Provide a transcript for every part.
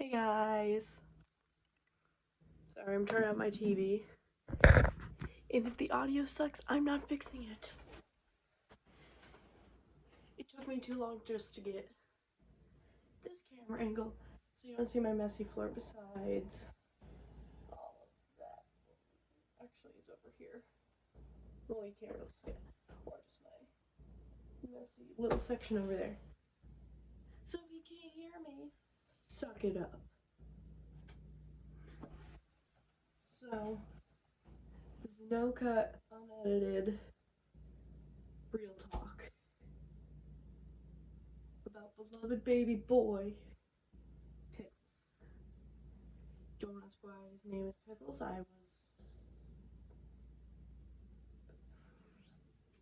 Hey guys. Sorry, I'm turning on my TV. And if the audio sucks, I'm not fixing it. It took me too long just to get this camera angle so you don't see my messy floor besides all of that. Actually, it's over here. Well, you can't really see it. Or just my messy little section over there. So if you can't hear me, suck it up. So, this is no cut, unedited, real talk about beloved baby boy Pickles. Don't ask why his name is Pickles. I was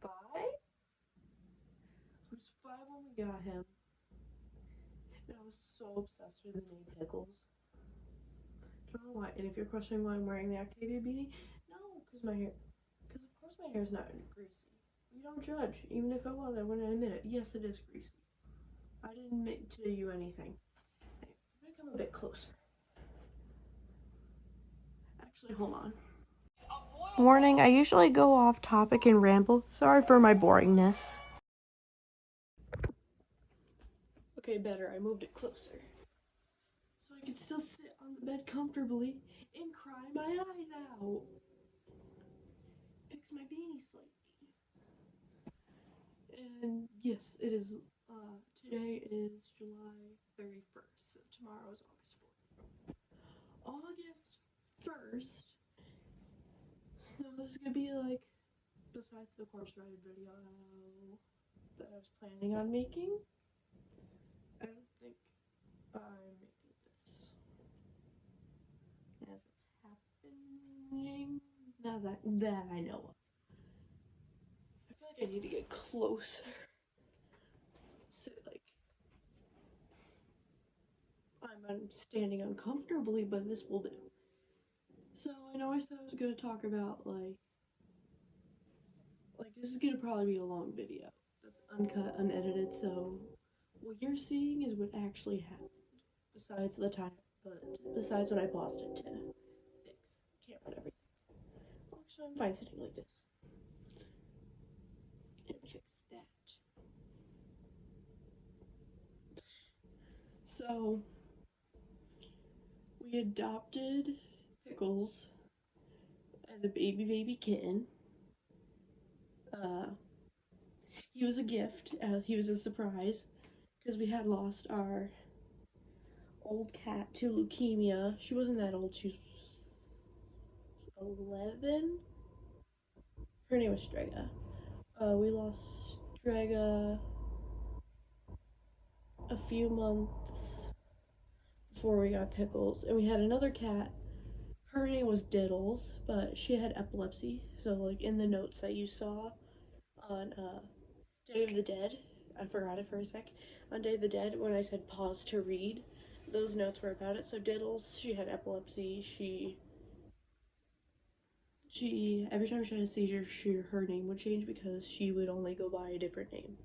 5? I was 5 when we got him. And I was so obsessed with the name Pickles. Don't know why. And if you're questioning why I'm wearing the Octavia beanie, no, because of course my hair's not greasy. We don't judge. Even if it was, I wouldn't admit it. Yes, it is greasy. I didn't admit to you anything. I'm gonna come a bit closer. Actually, hold on. Warning, I usually go off topic and ramble. Sorry for my boringness. Okay, better. I moved it closer. So I could still sit on the bed comfortably and cry my eyes out. Fix my beanie slightly. And yes, it is, today is July 31st, so tomorrow is August 4th. August 1st. So this is gonna be like, besides the corpse ride video that I was planning on making, I don't think I'm making this as it's happening. Now that I know of. I feel like I need to get closer. Sit like I'm standing uncomfortably, but this will do. So I know I said I was gonna talk about like this is gonna probably be a long video that's uncut, unedited. So what you're seeing is what actually happened. Besides the time, besides when I paused it to fix the camera and everything. Well, actually, I'm fine sitting like this. And fix that. So we adopted Pickles as a baby kitten. He was a gift. He was a surprise because we had lost our old cat to leukemia. She wasn't that old. She was 11. Her name was Strega. We lost Strega a few months before we got Pickles, and we had another cat. Her name was Diddles, but she had epilepsy. So, like in the notes that you saw on Day of the Dead, I forgot it for a sec. On Day of the Dead, when I said pause to read, those notes were about it. So Diddles, she had epilepsy. She every time she had a seizure, her name would change because she would only go by a different name.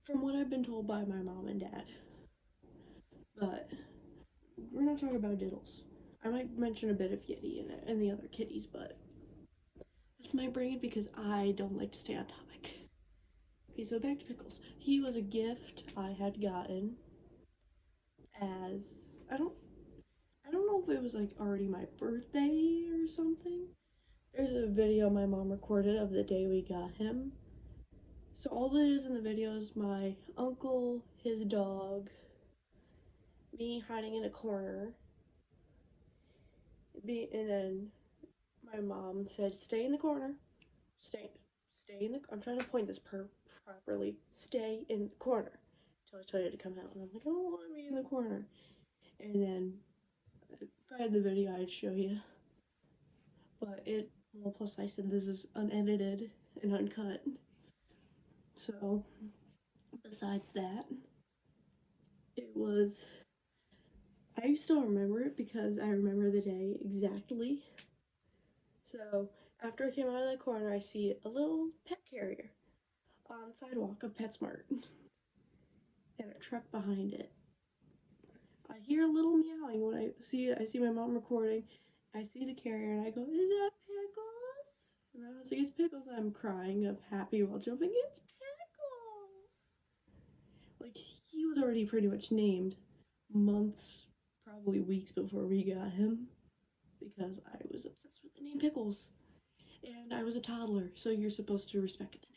From what I've been told by my mom and dad. But we're not talking about Diddles. I might mention a bit of Yeti in it and the other kitties, but that's my brain because I don't like to stay on topic. Okay, so back to Pickles. He was a gift I had gotten as I don't know if it was like already my birthday or something. There's a video my mom recorded of the day we got him. So all that is in the video is my uncle, his dog, me hiding in a corner, and then my mom said, "Stay in the corner, stay in the." I'm trying to point this properly. Stay in the corner until I tell you to come out, and I'm like, "I don't want to be in the corner." And then if I had the video, I'd show you. But plus I said this is unedited and uncut. So, besides that, I still remember it because I remember the day exactly. So, after I came out of the corner, I see a little pet carrier on the sidewalk of PetSmart and a truck behind it. I hear a little meowing when I see my mom recording. I see the carrier and I go, "Is that Pickles?" And I was like, "It's Pickles." I'm crying of happy while jumping. It's Pickles. Like he was already pretty much named months, probably weeks before we got him because I was obsessed with the name Pickles. And I was a toddler, so you're supposed to respect the name.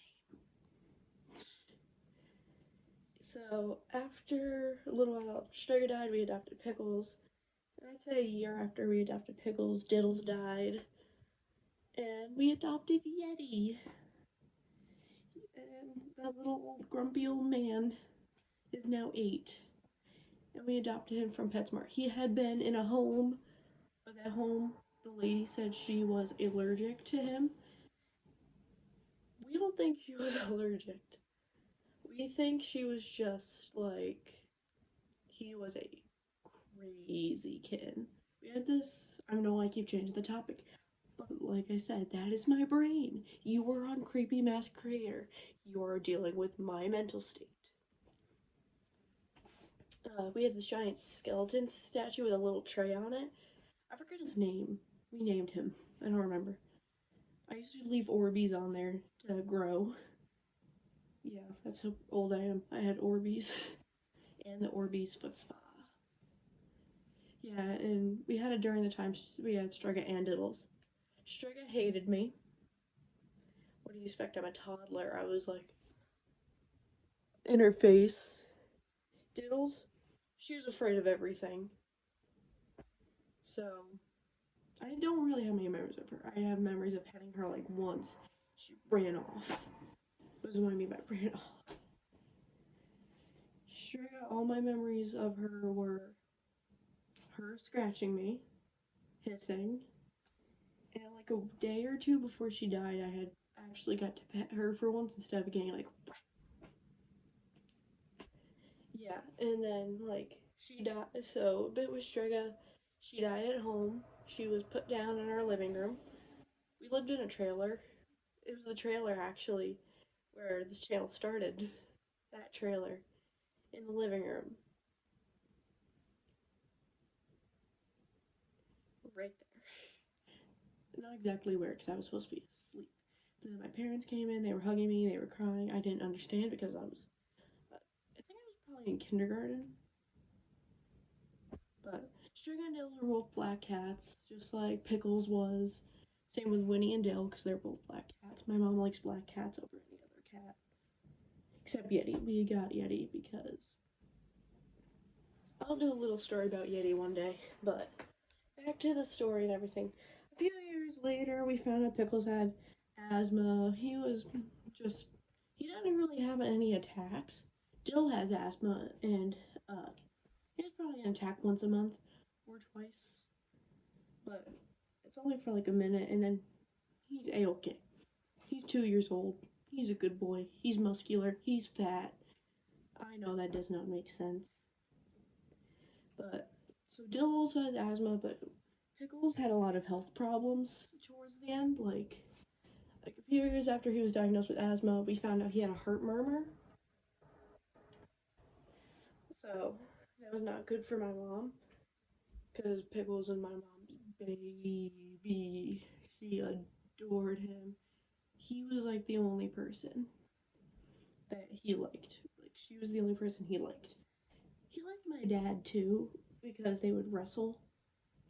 So after a little while after Strega died, we adopted Pickles. And I'd say a year after we adopted Pickles, Diddles died. And we adopted Yeti. And that little old grumpy old man is now 8. And we adopted him from PetSmart. He had been in a home, but that home, the lady said she was allergic to him. We don't think she was allergic. We think she was just like, he was a crazy kid. We had this, I know I keep changing the topic, but like I said, that is my brain. You were on Creepy Mask Creator. You are dealing with my mental state. We had this giant skeleton statue with a little tray on it. I forget his name. We named him. I don't remember. I used to leave Orbeez on there to grow. Yeah, that's how old I am. I had Orbeez and the Orbeez foot spa. Yeah, and we had it during the time we had Strega and Diddles. Strega hated me. What do you expect? I'm a toddler. I was like in her face. Diddles, she was afraid of everything. So I don't really have many memories of her. I have memories of petting her like once. She ran off. What does what I mean by ran off? Strega, all my memories of her were her scratching me, hissing, and like a day or two before she died, I had actually got to pet her for once instead of getting like, yeah. And then like she died. So a bit with Strega, she died at home. She was put down in our living room. We lived in a trailer. It was the trailer actually where this channel started. That trailer in the living room, right there. Not exactly where, because I was supposed to be asleep. But then my parents came in. They were hugging me. They were crying. I didn't understand because I think I was probably in kindergarten. But Striga and Dale are both black cats, just like Pickles was. Same with Winnie and Dale, because they're both black cats. My mom likes black cats over any other cat. Except Yeti. We got Yeti because I'll do a little story about Yeti one day. But back to the story and everything. A few years later, we found out Pickles had asthma. He didn't really have any attacks. Dill has asthma, and he's probably an attack once a month or twice. But it's only for like a minute, and then he's a-okay. He's 2 years old. He's a good boy. He's muscular. He's fat. I know that does not make sense. But, so Dill also has asthma, but Pickles had a lot of health problems towards the end. Like a few years after he was diagnosed with asthma, we found out he had a heart murmur. So, that was not good for my mom. Because Pickles was my mom's baby. She adored him. He was like the only person that he liked. Like she was the only person he liked. He liked my dad too because they would wrestle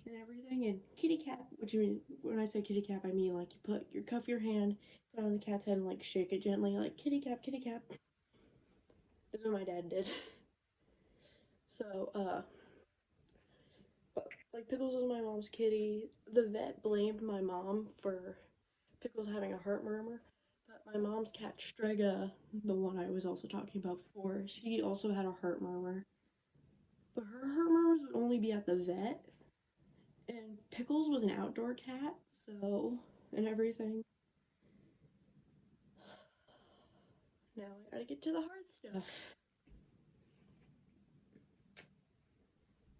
and everything. And kitty cat, which you mean when I say kitty cat, I mean like you cuff your hand, put it on the cat's head, and like shake it gently, like kitty cat, kitty cat. That's what my dad did. So but like Pickles was my mom's kitty. The vet blamed my mom for Pickles having a heart murmur. But my mom's cat Strega, the one I was also talking about before, she also had a heart murmur. But her heart murmurs would only be at the vet. And Pickles was an outdoor cat, so, and everything. Now I gotta get to the hard stuff.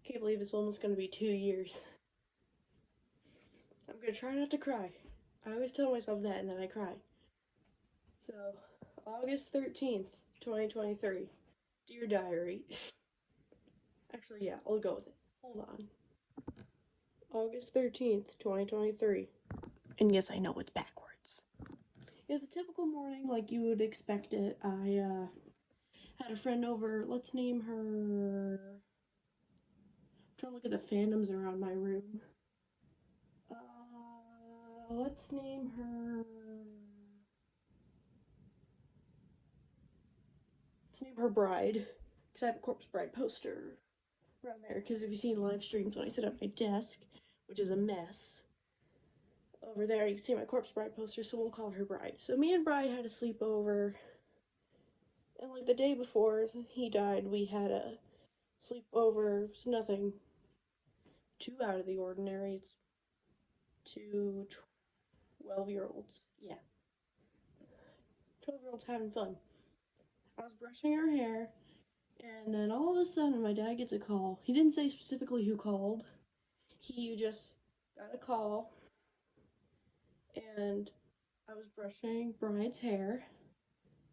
Can't believe it's almost gonna be 2 years. I'm gonna try not to cry. I always tell myself that and then I cry. So, August 13th, 2023. Dear Diary. Actually, yeah, I'll go with it. Hold on. August 13th, 2023. And yes, I know it's backwards. It was a typical morning like you would expect it. I had a friend over. Let's name her. I'm trying to look at the fandoms around my room. Let's name her. Let's name her Bride. Because I have a Corpse Bride poster around there. Because if you've seen live streams when I sit at my desk, which is a mess, over there you can see my Corpse Bride poster, so we'll call her Bride. So me and Bride had a sleepover. And like the day before he died, we had a sleepover. It's nothing too out of the ordinary. It's two 12-year-olds. Yeah. 12-year-olds having fun. I was brushing her hair, and then all of a sudden my dad gets a call. He didn't say specifically who called. He just got a call, and I was brushing Bride's hair.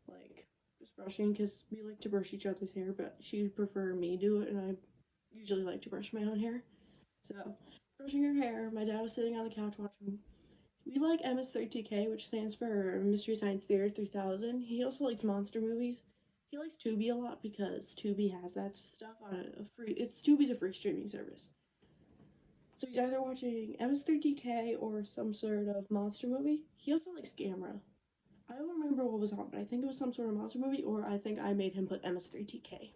Like, just brushing, because we like to brush each other's hair, but she'd prefer me do it, and I usually like to brush my own hair. So, brushing her hair, my dad was sitting on the couch watching. We like MS30K, which stands for Mystery Science Theater 3000. He also likes monster movies. He likes Tubi a lot because Tubi has that stuff on a free. Tubi's a free streaming service. So he's either watching MS30K or some sort of monster movie. He also likes Gamera. I don't remember what was on, but I think it was some sort of monster movie, or I think I made him put MS3TK,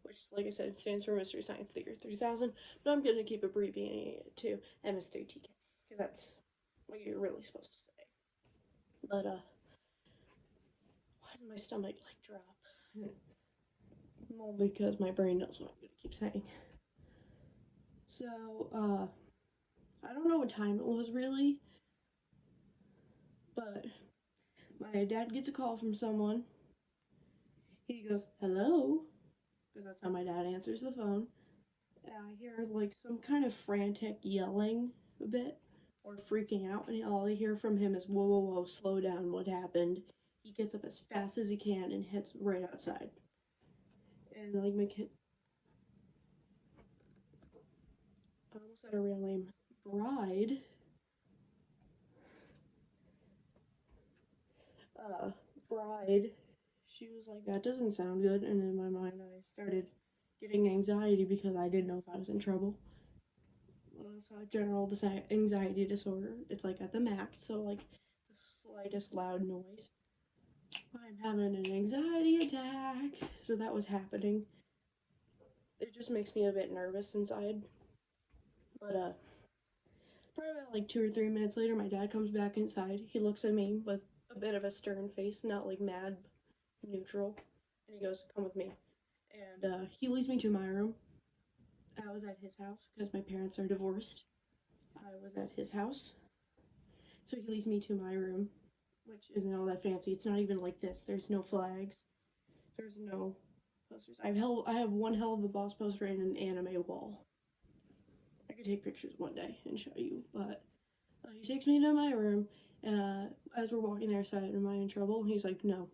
which, like I said, stands for Mystery Science Theater 3000, but I'm going to keep abbreviating it to MS3TK, because that's what you're really supposed to say. But, why did my stomach, like, drop? Well, because my brain knows what I'm going to keep saying. So, I don't know what time it was really, but my dad gets a call from someone. He goes, hello, because that's how my dad answers the phone. I hear like some kind of frantic yelling a bit or freaking out, and all I hear from him is, whoa, whoa, whoa, slow down, what happened? He gets up as fast as he can and heads right outside. And like my kid, I almost said her real name, Bride. Uh, Bride. She was like, that doesn't sound good, and in my mind I started getting anxiety because I didn't know if I was in trouble. It's a general anxiety disorder. It's like at the max, so like the slightest loud noise, I'm having an anxiety attack. So that was happening. It just makes me a bit nervous inside. But probably about like 2 or 3 minutes later, my dad comes back inside. He looks at me with a bit of a stern face, not like mad, neutral, and he goes, "Come with me." And he leads me to my room. I was at his house because my parents are divorced. I was at his house. So he leads me to my room, which isn't all that fancy. It's not even like this. There's no flags. There's no posters. I have one hell of a boss poster and an anime wall. I could take pictures one day and show you, but he takes me to my room. As we're walking there, said, "Am I in trouble?" He's like, "No,"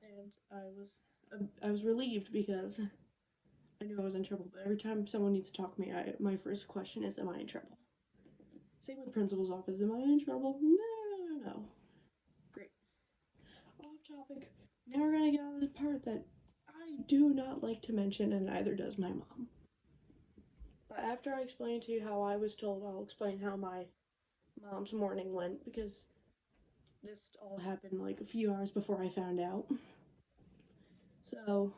and I was relieved because I knew I was in trouble. But every time someone needs to talk to me, my first question is, "Am I in trouble?" Same with the principal's office. Am I in trouble? No. Great. Off topic. Now we're gonna get on to the part that I do not like to mention, and neither does my mom. But after I explain to you how I was told, I'll explain how my mom's morning went, because this all happened like a few hours before I found out. So,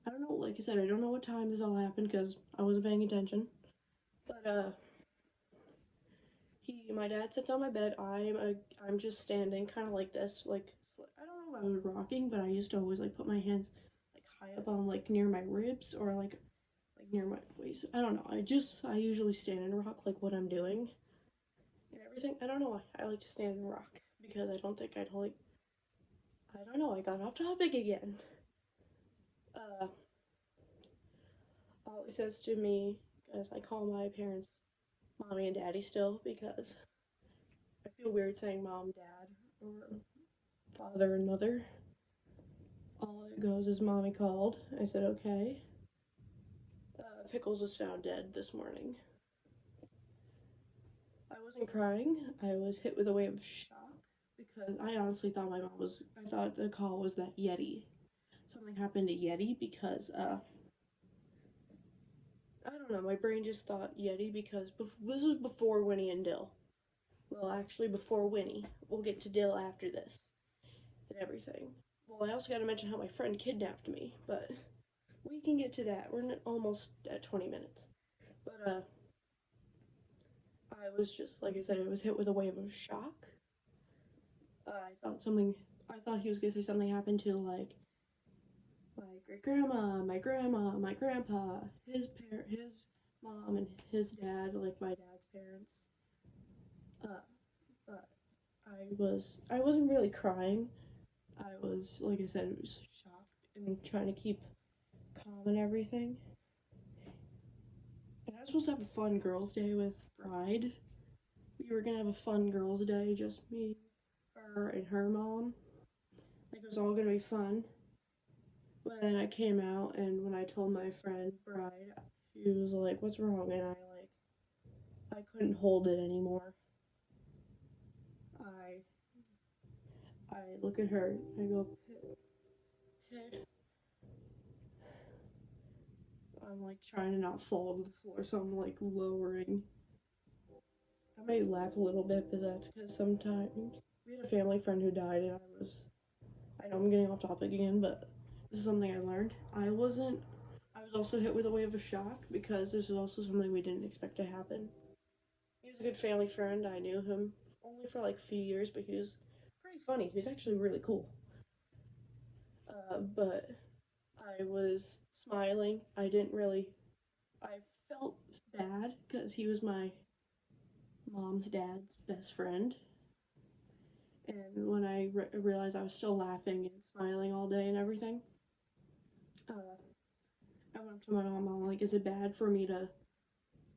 I don't know, like I said, I don't know what time this all happened because I wasn't paying attention. But, my dad sits on my bed. I'm just standing kind of like this, like, I don't know if I was rocking, but I used to always like put my hands like high up on like near my ribs or like near my waist. I don't know. I usually stand and rock like what I'm doing and everything. I don't know why I like to stand and rock because I don't think I'd like. I don't know. I got off topic again. Uh, all he says to me, because I call my parents mommy and daddy still, because I feel weird saying mom, dad, or father and mother. All it goes is mommy called. I said okay. Pickles was found dead this morning. I wasn't crying. I was hit with a wave of shock because I honestly thought my mom was. I thought the call was that Yeti. Something happened to Yeti because I don't know. My brain just thought Yeti because this was before Winnie and Dill. Well, actually, before Winnie. We'll get to Dill after this and everything. Well, I also got to mention how my friend kidnapped me, but we can get to that. We're almost at 20 minutes. But I was just like I said, I was hit with a wave of shock. I thought something. I thought he was gonna say something happened to like my great grandma, my grandma, my grandpa, his mom, and his dad, like my dad's parents. Uh, but I wasn't really crying. I was, like I said, it was shocked and trying to keep calm and everything. And I was supposed to have a fun girls' day with Bride. We were gonna have a fun girls' day, just me, her, and her mom. Like it was all gonna be fun. But then I came out, and when I told my friend Bride, she was like, "What's wrong?" And I couldn't hold it anymore. I I look at her. I go, Pit. I'm like trying to not fall to the floor, so I'm like lowering. I might laugh a little bit, but that's because sometimes we had a family friend who died, and I know I'm getting off topic again, but this is something I learned. I was also hit with a wave of shock because this is also something we didn't expect to happen. He was a good family friend. I knew him only for like a few years, but he was pretty funny. He was actually really cool. But I was smiling. I didn't really. I felt bad because he was my mom's dad's best friend. And when I realized I was still laughing and smiling all day and everything, uh, I went up to my mom. I'm like, "Is it bad for me to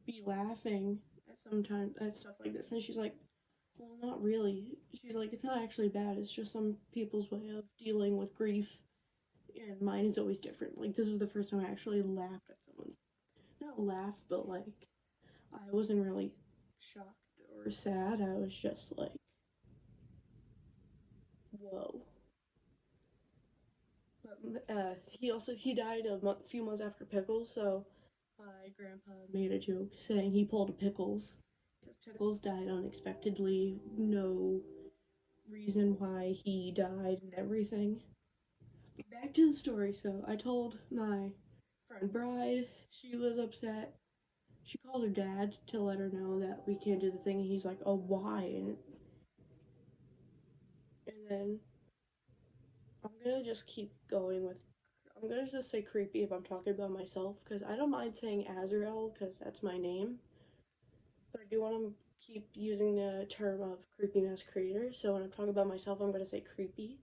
be laughing at sometimes at stuff like this?" And she's like, "Well, not really." She's like, "It's not actually bad. It's just some people's way of dealing with grief, and mine is always different." Like this was the first time I actually laughed at someone's not laugh, but like I wasn't really shocked or sad. I was just like, "Whoa." But he died few months after Pickles, so my grandpa made a joke saying he pulled a Pickles because Pickles died unexpectedly. No reason why he died and everything. Back to the story. So I told my friend Bride. She was upset. She calls her dad to let her know that we can't do the thing. And he's like, "Oh, why?" And then I'm gonna just keep going with. I'm gonna just say creepy if I'm talking about myself because I don't mind saying Azrael because that's my name. But I do want to keep using the term of creepy mask creator. So when I'm talking about myself, I'm gonna say creepy.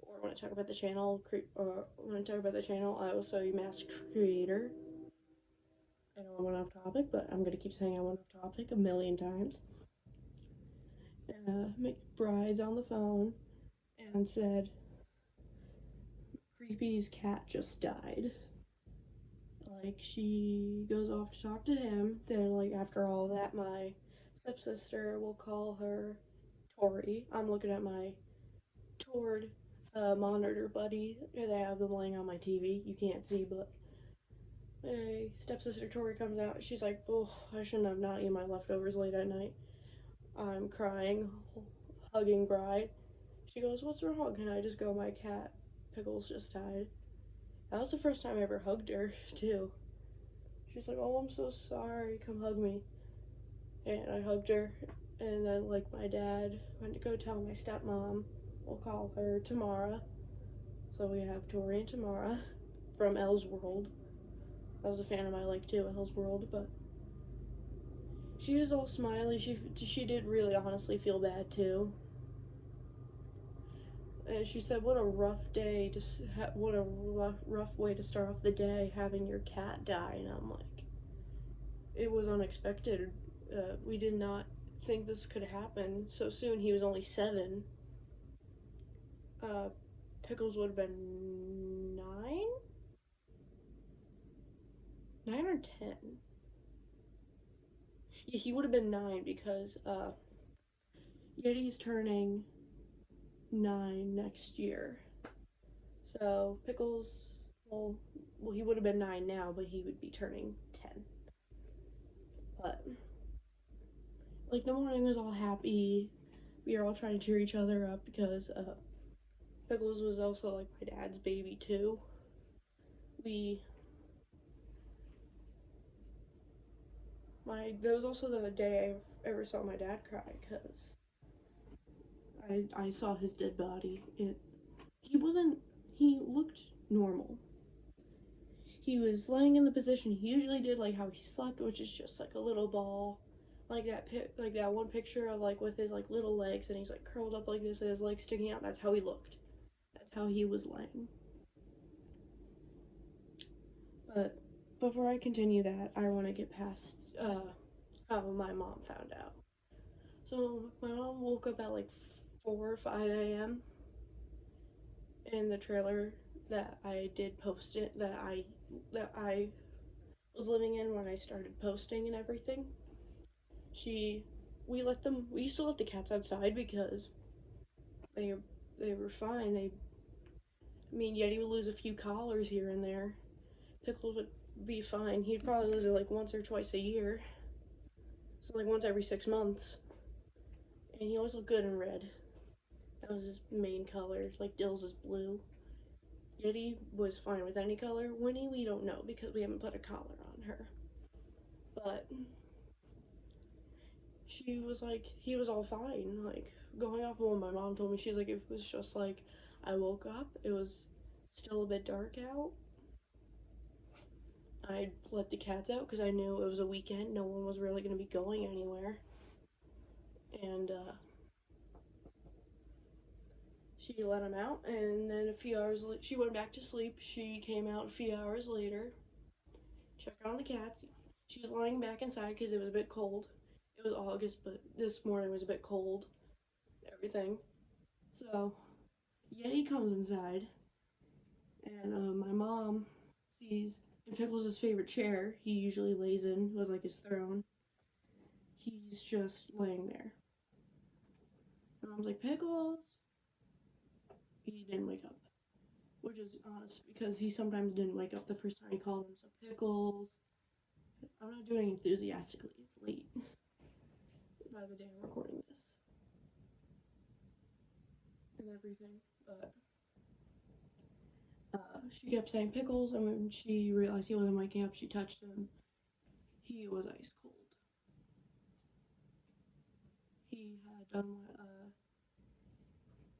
Or when I talk about the channel, or when I talk about the channel, I will say mask creator. I know I went off topic, but I'm gonna keep saying I went off topic a million times. McBride's on the phone and said, "Creepy's cat just died." Like she goes off to talk to him. Then, like after all that, my stepsister will call her Tori. I'm looking at my Tord monitor buddy. I have them laying on my TV. You can't see, but my stepsister Tori comes out. She's like, "Oh, I shouldn't have not eaten my leftovers late at night." I'm crying, hugging Bride. She goes, "What's wrong?" And I just go, "My cat, Pickles, just died." That was the first time I ever hugged her, too. She's like, "Oh, I'm so sorry. Come hug me." And I hugged her. And then, like, my dad went to go tell my stepmom. We'll call her Tamara. So we have Tori and Tamara from Elle's World. That was a fan of mine, like, too, Elle's World. But she was all smiley. She did really honestly feel bad, too. And she said, "What a rough day to what a rough way to start off the day having your cat die." And I'm like, it was unexpected. We did not think this could happen so soon. He was only 7. Uh, Pickles would have been 9. 9 or 10. Yeah, he would have been 9 because Yeti's turning 9 next year. So Pickles, well, he would have been 9 now, but he would be turning 10. But like the morning was all happy. We were all trying to cheer each other up because Pickles was also like my dad's baby too. We That was also the day I ever saw my dad cry because I saw his dead body. He looked normal. He was laying in the position he usually did, like how he slept, which is just like a little ball, like that one picture of like with his like little legs, and he's like curled up like this, and his legs sticking out. That's how he looked. That's how he was laying. But before I continue that, I want to get past how my mom found out. So my mom woke up at like 4 or 5 a.m. in the trailer that I did post it that I was living in when I started posting and everything. She we used to let the cats outside because they they were fine. Yeti would lose a few collars here and there. Pickles would be fine. He'd probably lose it like once or twice a year. So like once every 6 months. And he always looked good in red. That was his main color. Like Dill's is blue. Yeti was fine with any color. Winnie, we don't know because we haven't put a collar on her. But she was like, he was all fine. Like, going off of what my mom told me, she's like, it was just like, I woke up, it was still a bit dark out. I let the cats out because I knew it was a weekend, no one was really going to be going anywhere. And she let them out, and then a few hours later, she went back to sleep. She came out a few hours later, checked on the cats. She was lying back inside because it was a bit cold. It was August, but this morning was a bit cold. Everything. So Yeti comes inside, and my mom sees in Pickles' favorite chair he usually lays in, was like his throne. He's just laying there. And mom's like, Pickles! He didn't wake up, which is honest because he sometimes didn't wake up the first time he called him. So Pickles, I'm not doing enthusiastically. It's late by the day I'm recording this and everything, but she kept saying Pickles, and when she realized he wasn't waking up, she touched him. He was ice cold. He had done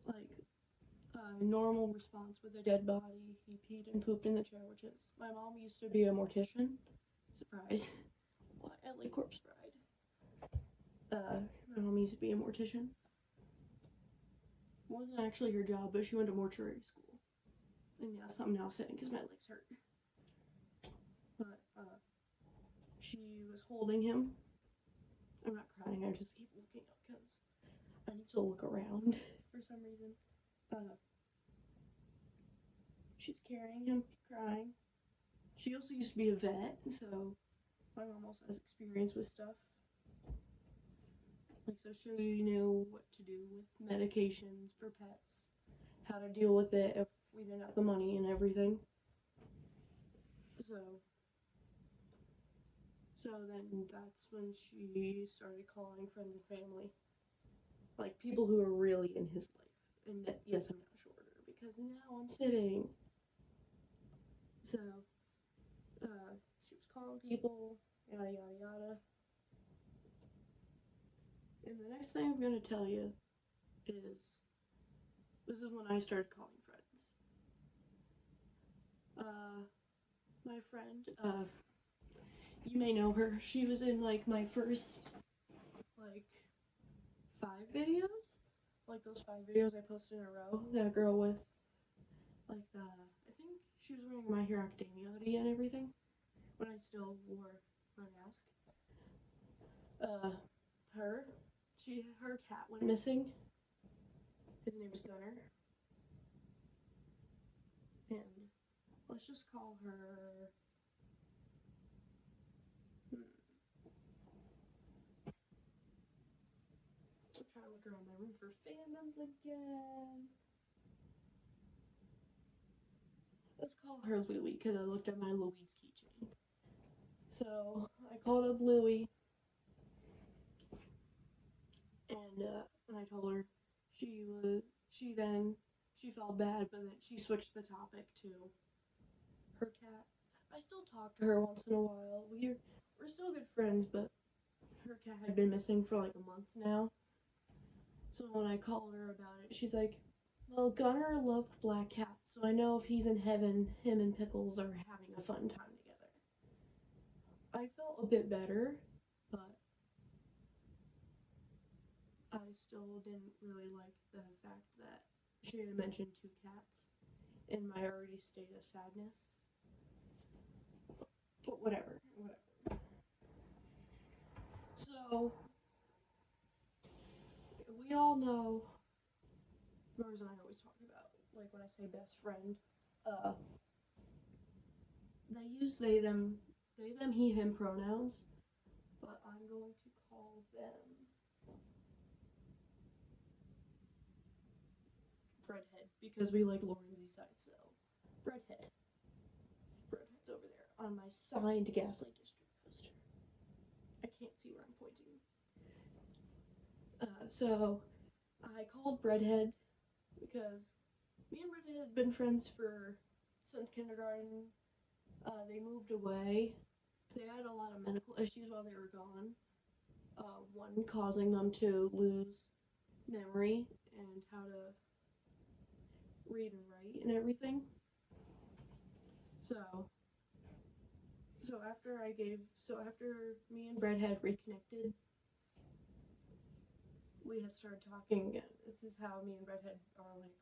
like a normal response with a dead body. He peed and pooped in the chair, which is my mom used to be a mortician. Surprise! What? LA Corpse Bride. My mom used to be a mortician. It wasn't actually her job, but she went to mortuary school. And yes, I'm now sitting because my legs hurt. But she was holding him. I'm not crying. I just keep looking up because I need to look around for some reason. She's carrying him, crying. She also used to be a vet, so my mom also has experience with stuff. Like, so she knew what to do with medications for pets, how to deal with it if we didn't have the money and everything. So then that's when she started calling friends and family, like people who are really in his life. And yes, I'm now shorter because now I'm sitting. So she was calling people, yada yada yada. And the next thing I'm going to tell you is this is when I started calling friends. My friend, you may know her. She was in like my first like 5 videos, like those 5 videos I posted in a row. That girl with like I think she was wearing My Hero Academia hoodie and everything when I still wore my mask. Her, her cat went missing. His name is Gunner, and let's just call her trying to look around my room for fandoms again. Let's call her Louie because I looked at my Louie's keychain. So I called up Louie, and I told her she felt bad, but then she switched the topic to her cat. I still talk to her once in a while. We're still good friends, but her cat had been missing for like a month now. So when I called her about it, she's like, well, Gunnar loved black cats, so I know if he's in heaven, him and Pickles are having a fun time together. I felt a bit better, but I still didn't really like the fact that she had mentioned two cats in my already state of sadness. But whatever. So, we all know, Rose and I always talk about, like when I say best friend, they use they, them, he, him pronouns, but I'm going to call them Breadhead because we like Lorenzy side, so Breadhead. Breadhead's over there on my signed Gaslight District poster. I can't see where I'm pointing. So I called Breadhead because me and Breadhead had been friends since kindergarten. They moved away. They had a lot of medical issues while they were gone. One causing them to lose memory and how to read and write and everything. So after me and Brett had reconnected, we had started talking again. This is how me and Brett are like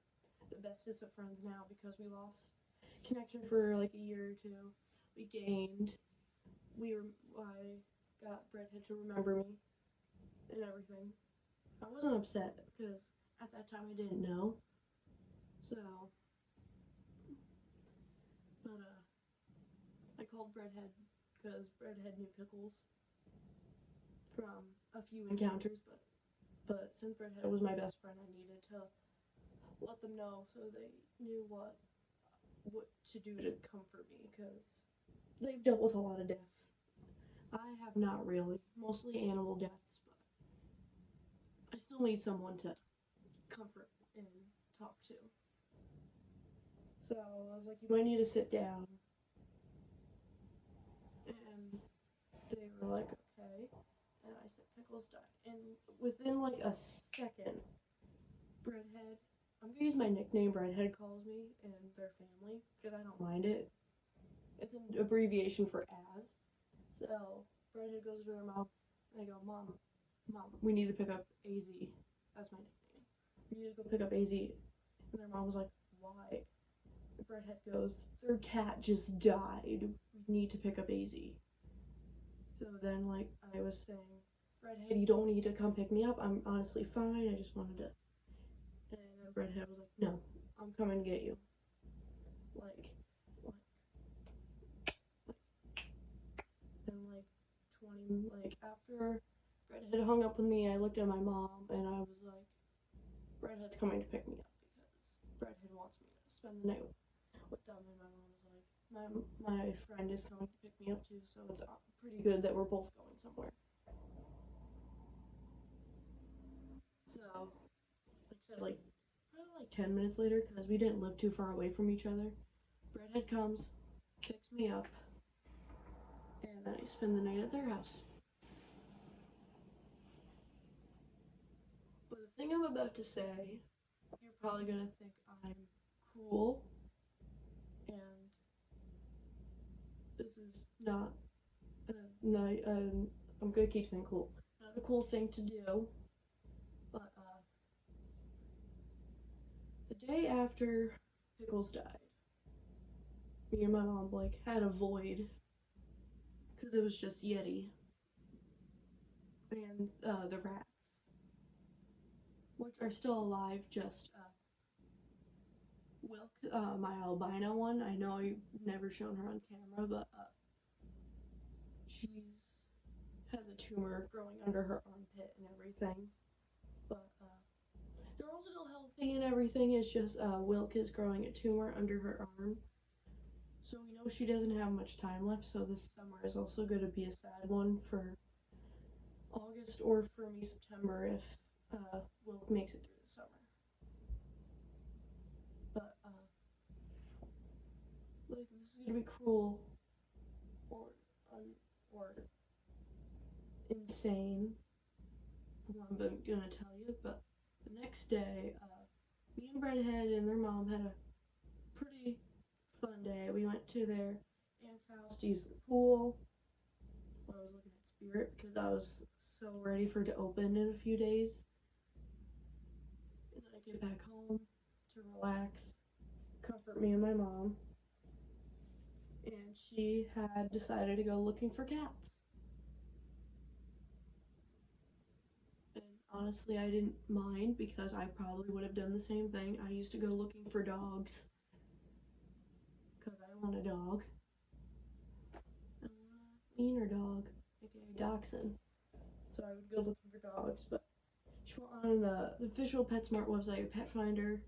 the bestest of friends now because we lost connection for like a year or two. We gained. I got Breadhead to remember me and everything. I wasn't upset because at that time I didn't know. So, but I called Breadhead because Breadhead knew Pickles from a few encounters, but since Breadhead was my best friend, I needed to let them know so they knew what to do to comfort me because they've dealt with a lot of death. I have not really, mostly animal deaths, but I still need someone to comfort and talk to. So I was like, you might need to sit down. And they were like, okay. And I said, Pickles died. And within like a second, Breadhead, I'm gonna use my nickname Breadhead calls me and their family because I don't mind it. It's an abbreviation for Az. So Breadhead goes to their mom and I go, Mom, we need to pick up AZ. That's my nickname. We need to go pick up AZ. And their mom was like, why? Breadhead goes, their cat just died. We need to pick up AZ. So then, like, I was saying, Breadhead, you don't need to come pick me up. I'm honestly fine. I just wanted to. And then Breadhead was like, no, I'm coming to get you. After Breadhead hung up with me, I looked at my mom and I was like, Breadhead's coming to pick me up because Breadhead wants me to spend the night with them. And my mom was like, my friend is coming to pick me up too, so it's pretty good that we're both going somewhere. So, like I said, probably like 10 minutes later, because we didn't live too far away from each other, Breadhead comes, picks me up, and then I spend the night at their house. But the thing I'm about to say, you're probably gonna think I'm cruel, and this is not I'm gonna keep saying cool. Not a cool thing to do, but the day after Pickles died, me and my mom had a void because it was just Yeti and the rats, which are still alive. Just Wilk, my albino one. I know I've never shown her on camera, but she has a tumor growing under her armpit and everything. But they're all still healthy and everything. It's just Wilk is growing a tumor under her arm. So we know she doesn't have much time left, so this summer is also going to be a sad one for August or for me September if Wilk makes it through the summer. But like this is gonna be cruel or or insane. I'm gonna tell you, but the next day, me and Redhead and their mom had a pretty fun day. We went to their aunt's house to use the pool. I was looking at Spirit because I was so ready for it to open in a few days. And then I get back home to relax, comfort me and my mom. And she had decided to go looking for cats. And honestly, I didn't mind because I probably would have done the same thing. I used to go looking for dogs because I want a dog. I want a wiener dog, aka Dachshund. So I would go looking for dogs, but she went on the official PetSmart website, Pet Finder,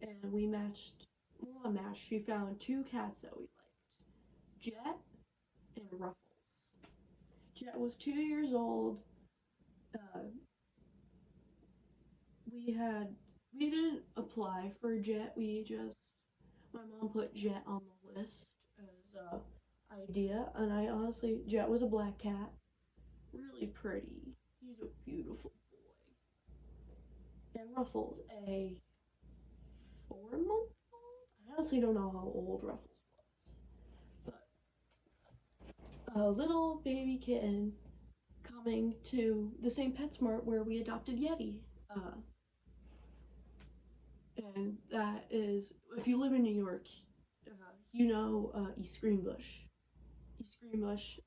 and we matched. Well, not matched. She found two cats that we liked, Jet and Ruffles. Jet was 2 years old. Uh, we didn't apply for Jet. My mom put Jet on the list as a idea, and I honestly, Jet was a black cat, really pretty. He's a beautiful boy. And Ruffles, a 4-month old. I honestly don't know how old Ruffles was, but a little baby kitten coming to the same PetSmart where we adopted Yeti. And that is, if you live in New York, you know East Greenbush. East Greenbush,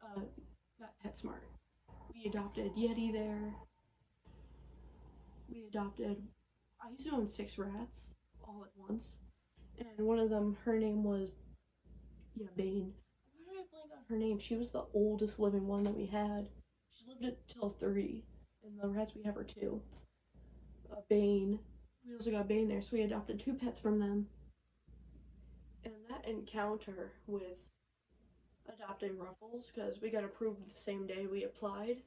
that PetSmart. We adopted Yeti there. We adopted, I used to own 6 rats all at once. And one of them, her name was, Bane. Why did I blank on her name? She was the oldest living one that we had. She lived until 3, and the rats we have are 2. Bane. We also got Bane there, so we adopted 2 pets from them. And that encounter with adopting Ruffles, because we got approved the same day we applied.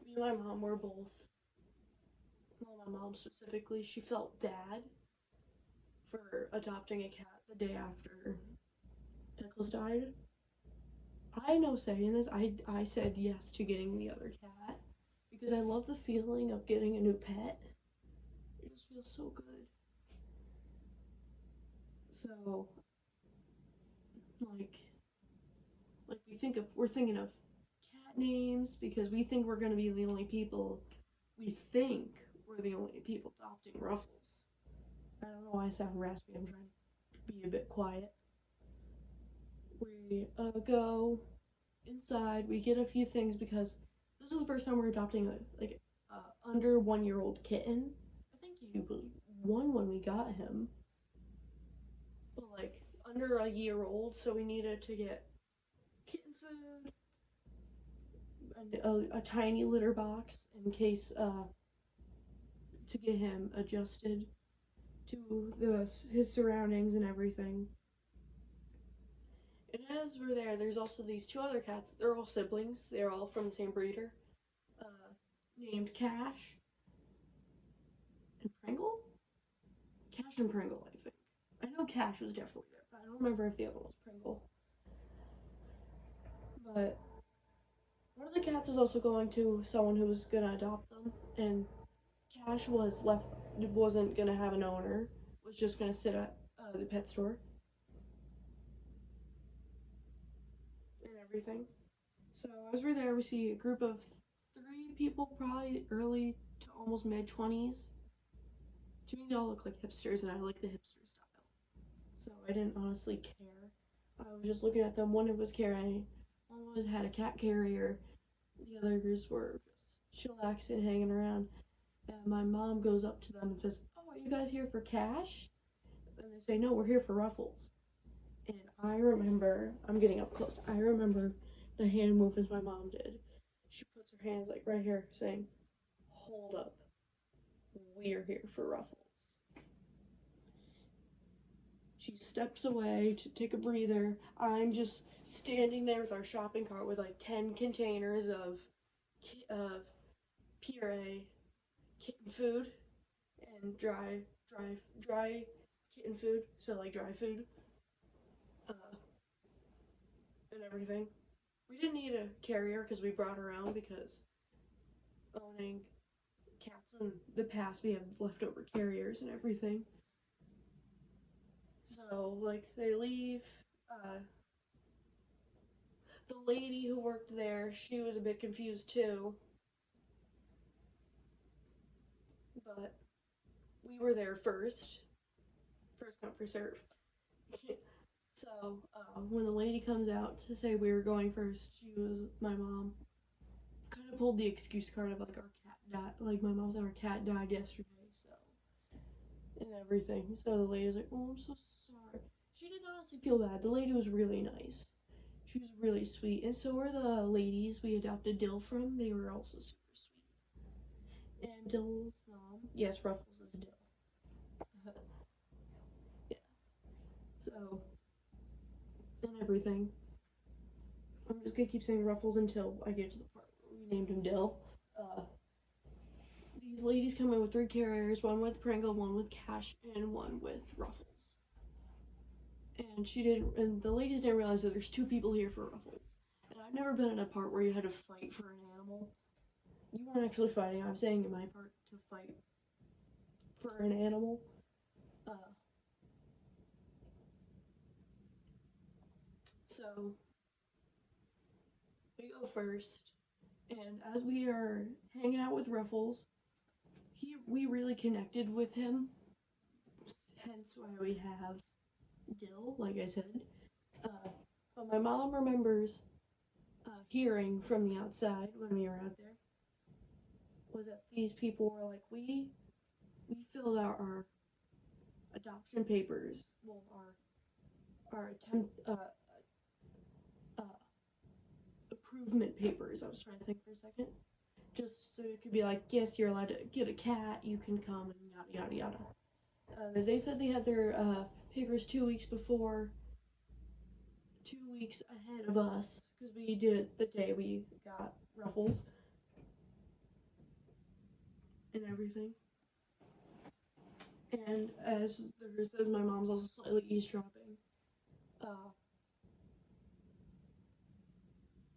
Me and my mom were both, well, my mom specifically, she felt bad for adopting a cat the day after Pickles died. I know saying this, I said yes to getting the other cat because I love the feeling of getting a new pet. It just feels so good. So, like we're thinking of cat names because we think we're gonna be the only people. We think we're the only people adopting Ruffles. I don't know why I sound raspy. I'm trying to be a bit quiet. We go inside. We get a few things because this is the first time we're adopting a under 1-year-old kitten. I think he was 1 when we got him, but like under a year old. So we needed to get kitten food and a tiny litter box in case to get him adjusted to his surroundings and everything. And as we're there, there's also these 2 other cats. They're all siblings. They're all from the same breeder, named Cash and Pringle. Cash and Pringle, I think. I know Cash was definitely there, but I don't remember if the other one was Pringle. But one of the cats is also going to someone who was gonna adopt them, and Cash wasn't gonna have an owner. Was just gonna sit at the pet store and everything. So as we're there, we see a group of 3 people, probably early to almost mid-20s. To me, they all look like hipsters, and I like the hipster style. So I didn't honestly care. I was just looking at them. One was carrying, one had a cat carrier. The others were just chillaxing, hanging around. And my mom goes up to them and says, "Oh, are you guys here for Cash?" And they say, "No, we're here for Ruffles." And I remember, I'm getting up close, I remember the hand movements my mom did. She puts her hands like right here saying, "Hold up." we're here for Ruffles. She steps away to take a breather. I'm just standing there with our shopping cart with like 10 containers of puree, kitten food, and dry kitten food. So like dry food, uh, and everything. We didn't need a carrier because we brought our own because owning cats in the past, we have leftover carriers and everything. So like they leave. Uh, the lady who worked there, she was a bit confused too, but we were there first come first serve. So when the lady comes out to say we were going first, she was my mom. Kind of pulled the excuse card of like our cat died. Like my mom said our cat died yesterday, so and everything. So the lady's like, "Oh, I'm so sorry." She did honestly feel bad. The lady was really nice. She was really sweet, and so were the ladies we adopted Dill from. They were also super sweet. And Dill's mom, yes, Ruffles is Dill. Yeah. So and everything. I'm just gonna keep saying Ruffles until I get to the part where we named him Dill. Uh, these ladies come in with 3 carriers, one with Pringle, one with Cash, and one with Ruffles. And the ladies didn't realize that there's 2 people here for Ruffles. And I've never been in a part where you had to fight for an animal. You weren't actually fighting. I'm saying in my part to fight for an animal. Uh, so we go first, and as we are hanging out with Ruffles, we really connected with him. Hence why we have Dill, like I said. Uh, but my mom remembers hearing from the outside when we were out there was that these people were like, we filled out our adoption papers, well, our attempt uh, approvement papers. I was trying to think for a second, just so it could be like, yes, you're allowed to get a cat, you can come, and yada yada yada. They said they had their papers 2 weeks before, 2 weeks ahead of us, because we did it the day we got Ruffles and everything. And as there says, my mom's also slightly eavesdropping. Uh,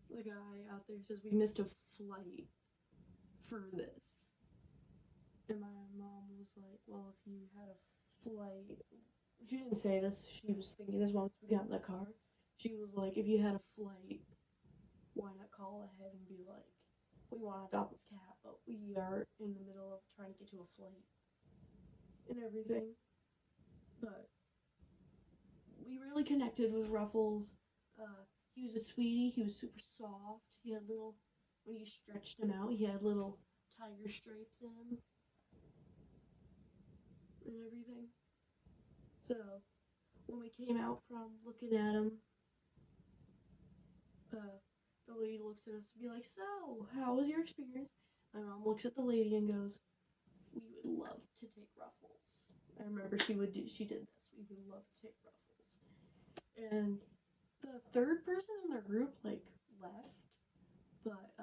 the guy out there says we missed a flight for this. And my mom was like, well, if you had a flight, she didn't say this, she was thinking this once we got in the car. She was like, if you had a flight, why not call ahead and be like, we want to adopt this cat, but we are in the middle of trying to get to a flight and everything. But we really connected with Ruffles. He was a sweetie. He was super soft. He had little, when you stretched him out, he had little tiger stripes in him and everything. So when we came out from looking at him, the lady looks at us and be like, "So, how was your experience?" My mom looks at the lady and goes, "We would love to take Ruffles." I remember she did this. We would love to take Ruffles. And the third person in their group like left, but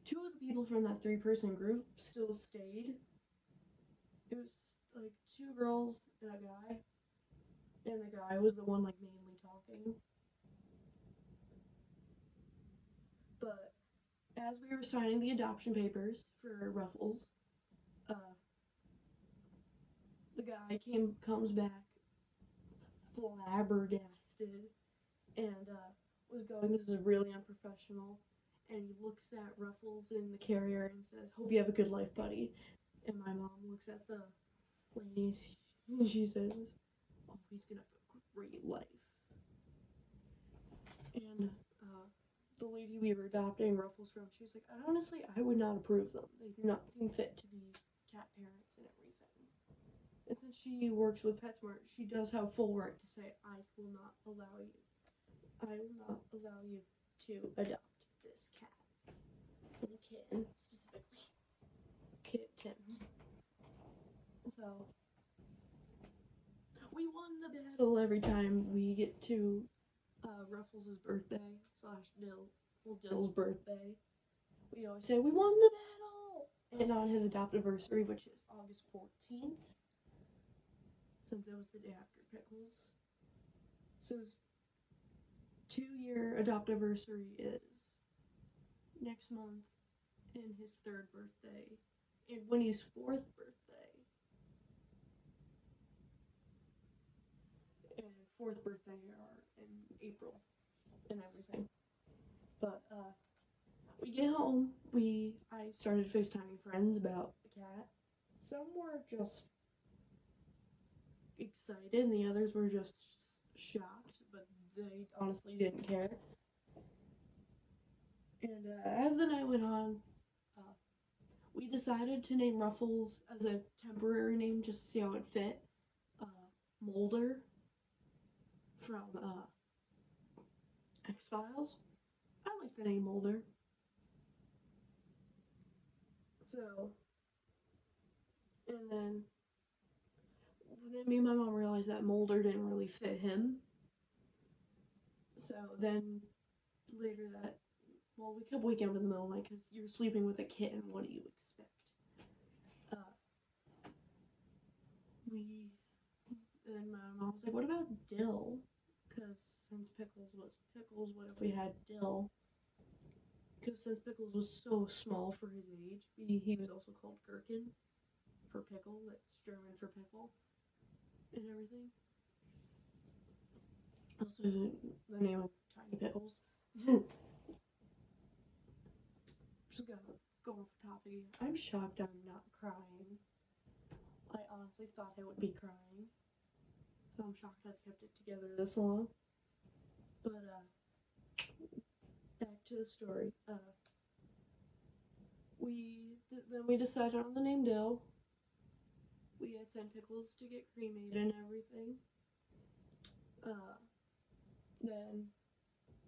2 of the people from that 3-person group still stayed. It was like 2 girls and a guy, and the guy was the one like mainly talking. But as we were signing the adoption papers for Ruffles, uh, the guy comes back flabbergasted and was going, "This is really unprofessional." And he looks at Ruffles in the carrier and says, "Hope you have a good life, buddy." And my mom looks at the lady and she says, "Oh, he's gonna have a great life." And the lady we were adopting Ruffles from, she was like, "Honestly, I would not approve them. They do not seem fit to be cat parents and everything." And since she works with PetSmart, she does have full right to say, I will not allow you to adopt this cat. Little kitten, specifically. kitten. So we won the battle every time we get to Ruffles' birthday / Dill's birthday. We always say we won the battle, and on his adoptiversary, which is August 14th, since it was the day after Pickles. So his 2-year adoptiversary is next month, and his 3rd birthday, and Winnie's 4th birthday, and 4th birthday are in April, and everything. But we get home. I started FaceTiming friends about the cat. Some were just excited, and the others were just shocked, but they honestly didn't care. And as the night went on, we decided to name Ruffles as a temporary name just to see how it fit. Mulder from X-Files. I like the name Mulder. So, and then me and my mom realized that Mulder didn't really fit him. So then later we kept waking up in the middle of the night because you're sleeping with a kitten. What do you expect? Then my mom was like, "What about Dill? Because since Pickles was Pickles, what if we had Dill? Because since Pickles was so small for his age, he was also called Gherkin for pickle. That's German for pickle, and everything. Also, the name of Tiny Pickles." Just gonna go off the topic again. I'm shocked I'm not crying. I honestly thought I would be crying. So I'm shocked I've kept it together this long. But, back to the story. Then we decided on the name Dill. We had sent Pickles to get cremated and everything. Then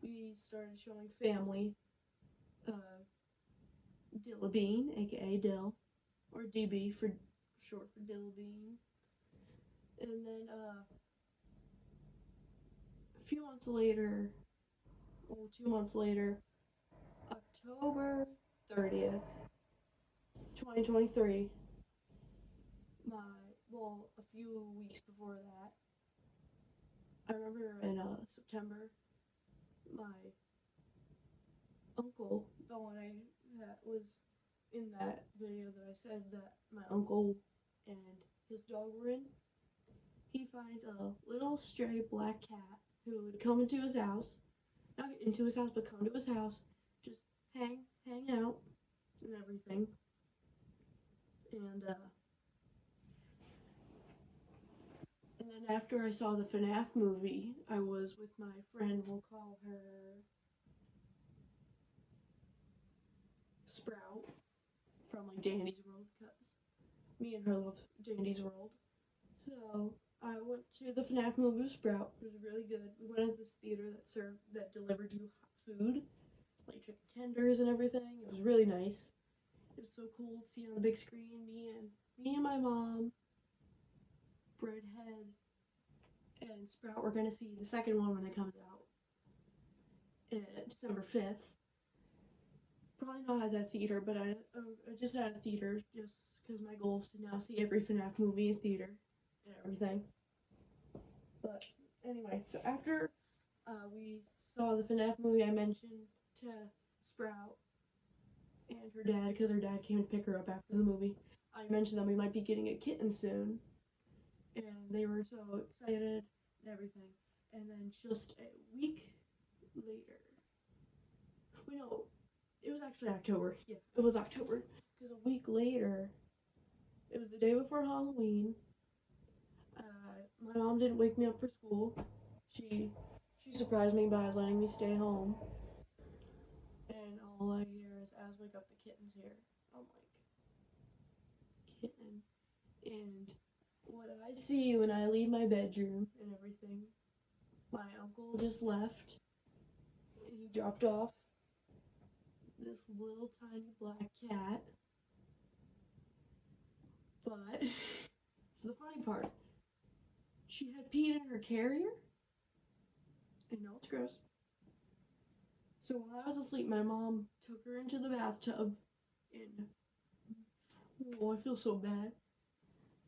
we started showing family Dillabean, aka Dill, or DB for short for Dillabean. And then a few months later, 2 months later, October 30th, 2023, a few weeks before that, I remember in September, my uncle, the one that was in that video that I said that my uncle and his dog were in, he finds a little stray black cat who would come into his house, not into his house, but come to his house, just hang out, and everything. And then after I saw the FNAF movie, I was with my friend, we'll call her Sprout, from like Dandy's World, because me and her love Dandy's World. So I went to the FNAF movie with Sprout. It was really good. We went to this theater that delivered you hot food, like chicken tenders and everything. It was really nice. It was so cool to see on the big screen. Me and my mom, Breadhead, and Sprout were gonna see the second one when it comes out, December 5th. Probably not at that theater, but I just at a theater, just because my goal is to now see every FNAF movie in theater and everything. But anyway, so after we saw the FNAF movie, I mentioned to Sprout and her dad, because her dad came to pick her up after the movie, I mentioned that we might be getting a kitten soon, and they were so excited and everything. And then just a week later, it was actually October. Yeah, it was October. Because a week later, it was the day before Halloween. My mom didn't wake me up for school. She surprised me by letting me stay home. And all I hear is, "As wake up, the kitten's here." I'm like, kitten. And what I see when I leave my bedroom and everything, my uncle just left. And he dropped off this little tiny black cat But the funny part, she had peed in her carrier. I know it's gross. So while I was asleep, my mom took her into the bathtub and oh, I feel so bad.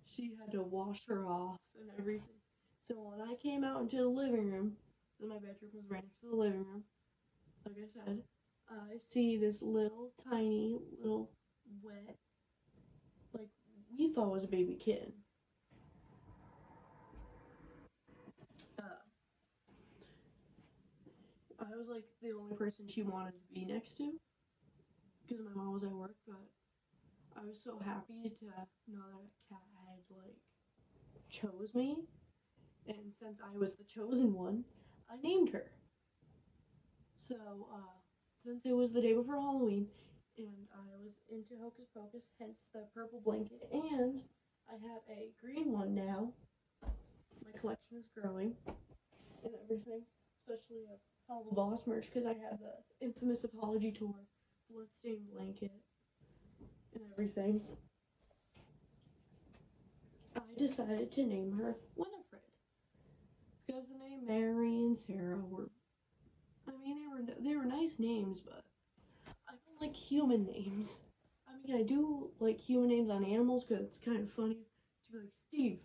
She had to wash her off and everything. So when I came out into the living room, because my bedroom was right next to the living room, like I said, I see this little tiny little wet, like we thought was a baby kitten. Uh, I was like the only person she wanted to be next to because my mom was at work, but I was so happy to know that a cat had like chose me, and since I was the chosen one, I named her. So, since it was the day before Halloween, and I was into Hocus Pocus, hence the purple blanket, and I have a green one now. My collection is growing and everything, especially of all the Boss merch because I have the infamous Apology Tour bloodstained blanket and everything. I decided to name her Winifred because the name Mary and Sarah were, I mean, they were nice names, but I don't like human names. I mean, I do like human names on animals because it's kind of funny to be like Steve.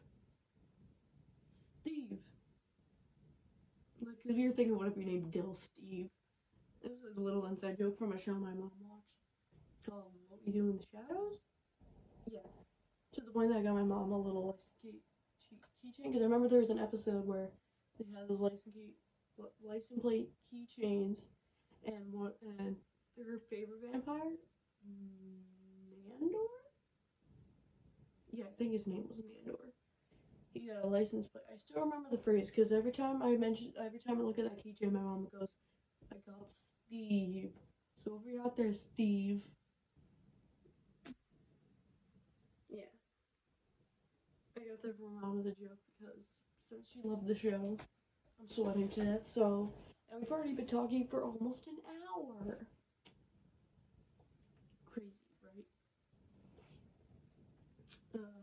Steve. Like, if you're thinking, what if you named Dill Steve? This was a little inside joke from a show my mom watched called What We Do in the Shadows. Yeah. To the point that I got my mom a little keychain because I remember there was an episode where they had those license plate keychains and her favorite vampire, Nandor. Yeah, I think his name was Nandor. He got a license plate. I still remember the phrase because every time I look at that keychain, my mom goes, "I got Steve." So if you're out there, Steve. Yeah. I got that from my mom as a joke because since she loved the show, I'm sweating to death. So, and we've already been talking for almost an hour. Crazy, right? Uh,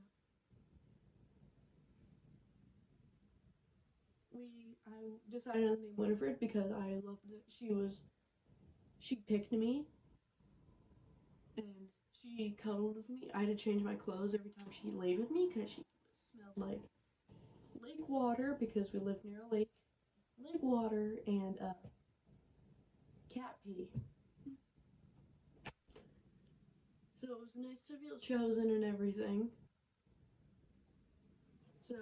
I decided on the name Winifred because I loved that she picked me and she cuddled with me. I had to change my clothes every time she laid with me because she smelled like lake water because we live near a lake. Lake water and cat pee. So it was nice to feel chosen and everything. So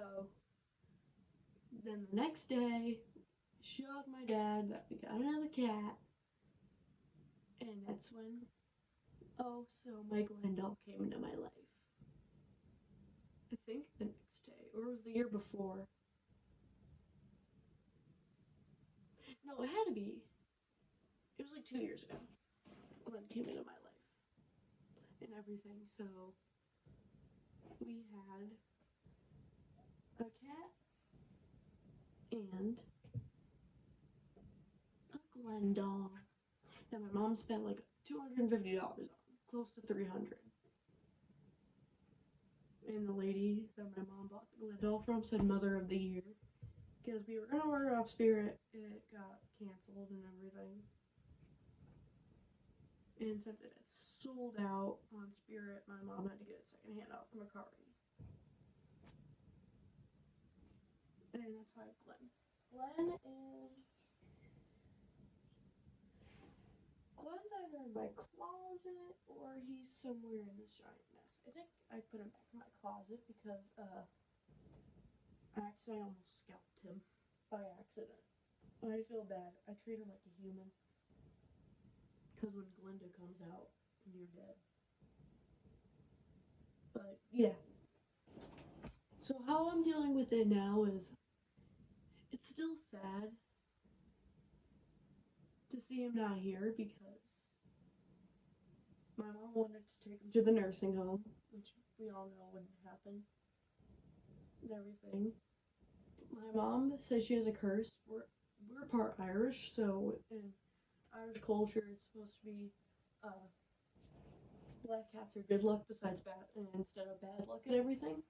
then the next day, showed my dad that we got another cat, and that's when, oh, so my Glendale came into my life. I think the next day, or it was the year before. No, it had to be. It was like 2 years ago. Glenn came into my life and everything. So we had a cat and a Glendale that my mom spent like $250 on, close to 300. And the lady that my mom bought the Glendale from said Mother of the Year because we were gonna order off Spirit. It got canceled and everything. And since it had sold out on Spirit, my mom had to get it secondhand out from Mercari. And that's why Glenn. Glenn's either in my closet or he's somewhere in this giant mess. I think I put him back in my closet because actually I almost scalped him by accident. I feel bad. I treat him like a human. Because when Glinda comes out, you're dead. But yeah. So how I'm dealing with it now is it's still sad to see him not here because my mom wanted to take him to the nursing home, which we all know wouldn't happen. And everything. My mom says she has a curse. We're part Irish, so in Irish culture, it's supposed to be black cats are good luck besides bad, instead of bad luck and everything.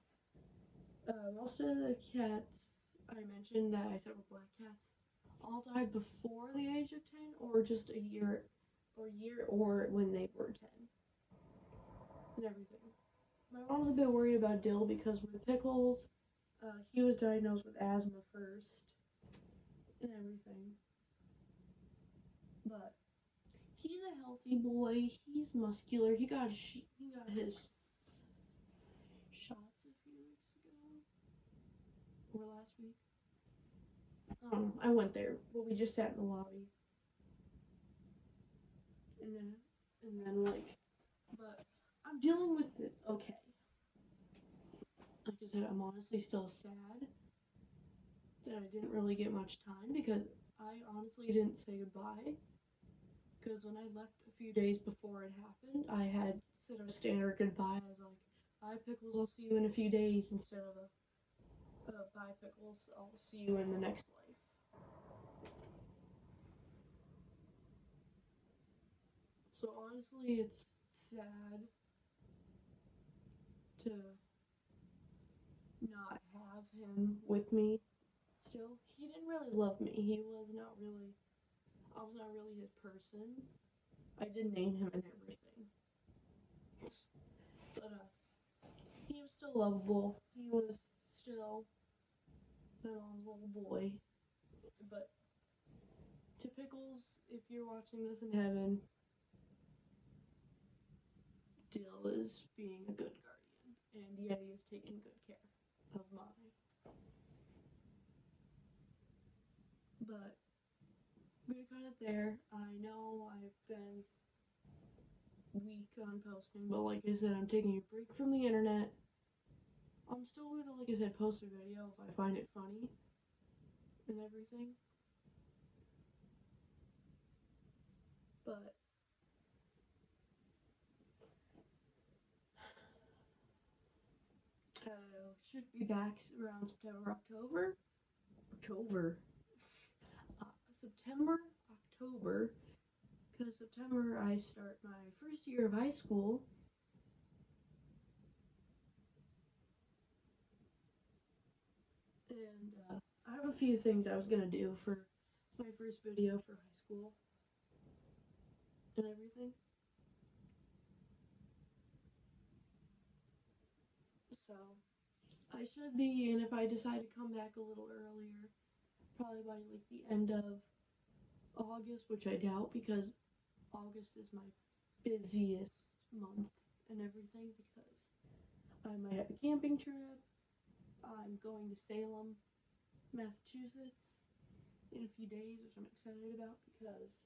Most of the cats I mentioned that I said were black cats all died before the age of 10 or just a year or when they were 10 and everything. My mom's a bit worried about Dill because with Pickles, he was diagnosed with asthma first and everything. But he's a healthy boy. He's muscular. He got his shots a few weeks ago or last week. I went there, but we just sat in the lobby, and then like, but I'm dealing with it okay. Like I said, I'm honestly still sad that I didn't really get much time because I honestly didn't say goodbye. Because when I left a few days before it happened, I had said a standard goodbye. I was like, "Bye, Pickles. I'll see you in a few days," instead of "Bye, Pickles. I'll see you in the next life." So honestly, it's sad to not have him with me still. He didn't really love me. I was not really his person. I did name him and everything. But he was still lovable. He was still my mom's little boy. But to Pickles, if you're watching this in heaven, Dill is being a good guardian, and Yeti is taking good care of mine. But I'm gonna cut it there. I know I've been weak on posting, but like I said, I'm taking a break from the internet. I'm still gonna, like I said, post a video if I find it funny and everything. But should be back around October, September, October, because September I start my first year of high school. And I have a few things I was gonna do for my first video for high school and everything. So I should be, and if I decide to come back a little earlier, probably by like the end of August, which I doubt because August is my busiest month and everything because I might have a camping trip. I'm going to Salem, Massachusetts in a few days, which I'm excited about because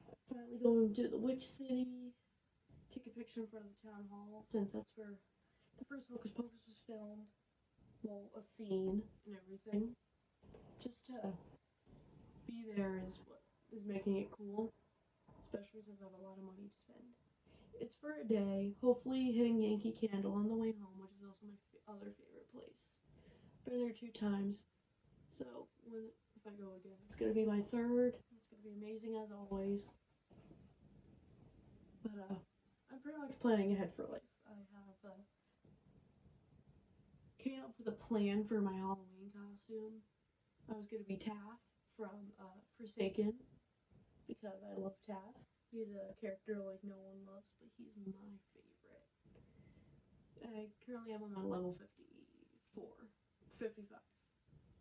I'm finally going to the Witch City, take a picture in front of the town hall since that's where the first Hocus Pocus was filmed. Well, a scene and everything. Just to be there is what is making it cool, especially since I have a lot of money to spend. It's for a day, hopefully hitting Yankee Candle on the way home, which is also my other favorite place. Been there 2 times, so if I go again, it's gonna be my third. It's gonna be amazing as always. But I'm pretty much planning ahead for life. I have came up with a plan for my Halloween costume. I was gonna be Taff from Forsaken because I love Taff. He's a character like no one loves, but he's my favorite. I currently have him on level 54, 55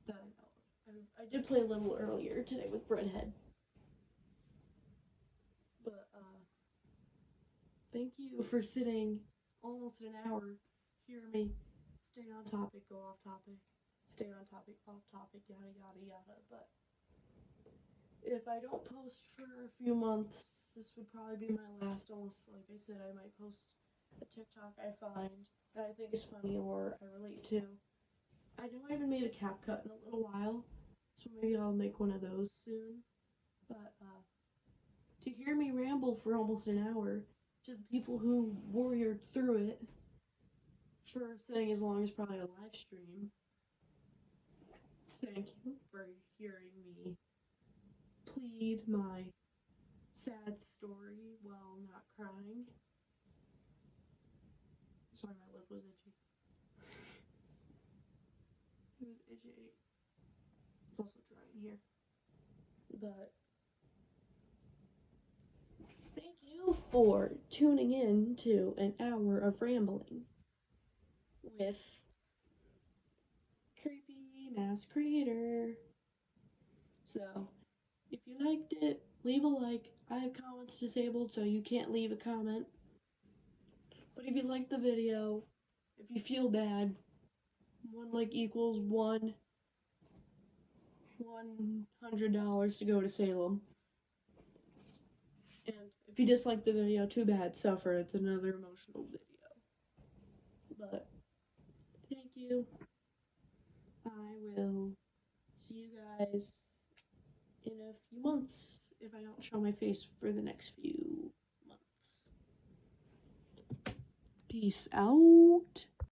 that I know of. I did play a little earlier today with Breadhead. But thank you for sitting almost an hour, hear me stay on topic, go off topic, stay on topic, off topic, yada yada yada. But if I don't post for a few months, this would probably be my last. Almost like I said, I might post a TikTok I find that I think is funny or I relate to. I know I haven't made a cap cut in a little while, so maybe I'll make one of those soon. But to hear me ramble for almost an hour, to the people who warriored through it for sitting as long as probably a live stream, thank you for hearing me plead my sad story while not crying. Sorry, my lip was itchy. It was itchy. It's also dry in here. But thank you for tuning in to an hour of rambling with Creepy Mask Creator. So, if you liked it, leave a like. I have comments disabled, so you can't leave a comment. But if you liked the video, if you feel bad, one like equals $100 to go to Salem. And if you dislike the video, too bad, suffer. It's another emotional video. But thank you. I will see you guys in a few months if I don't show my face for the next few months. Peace out.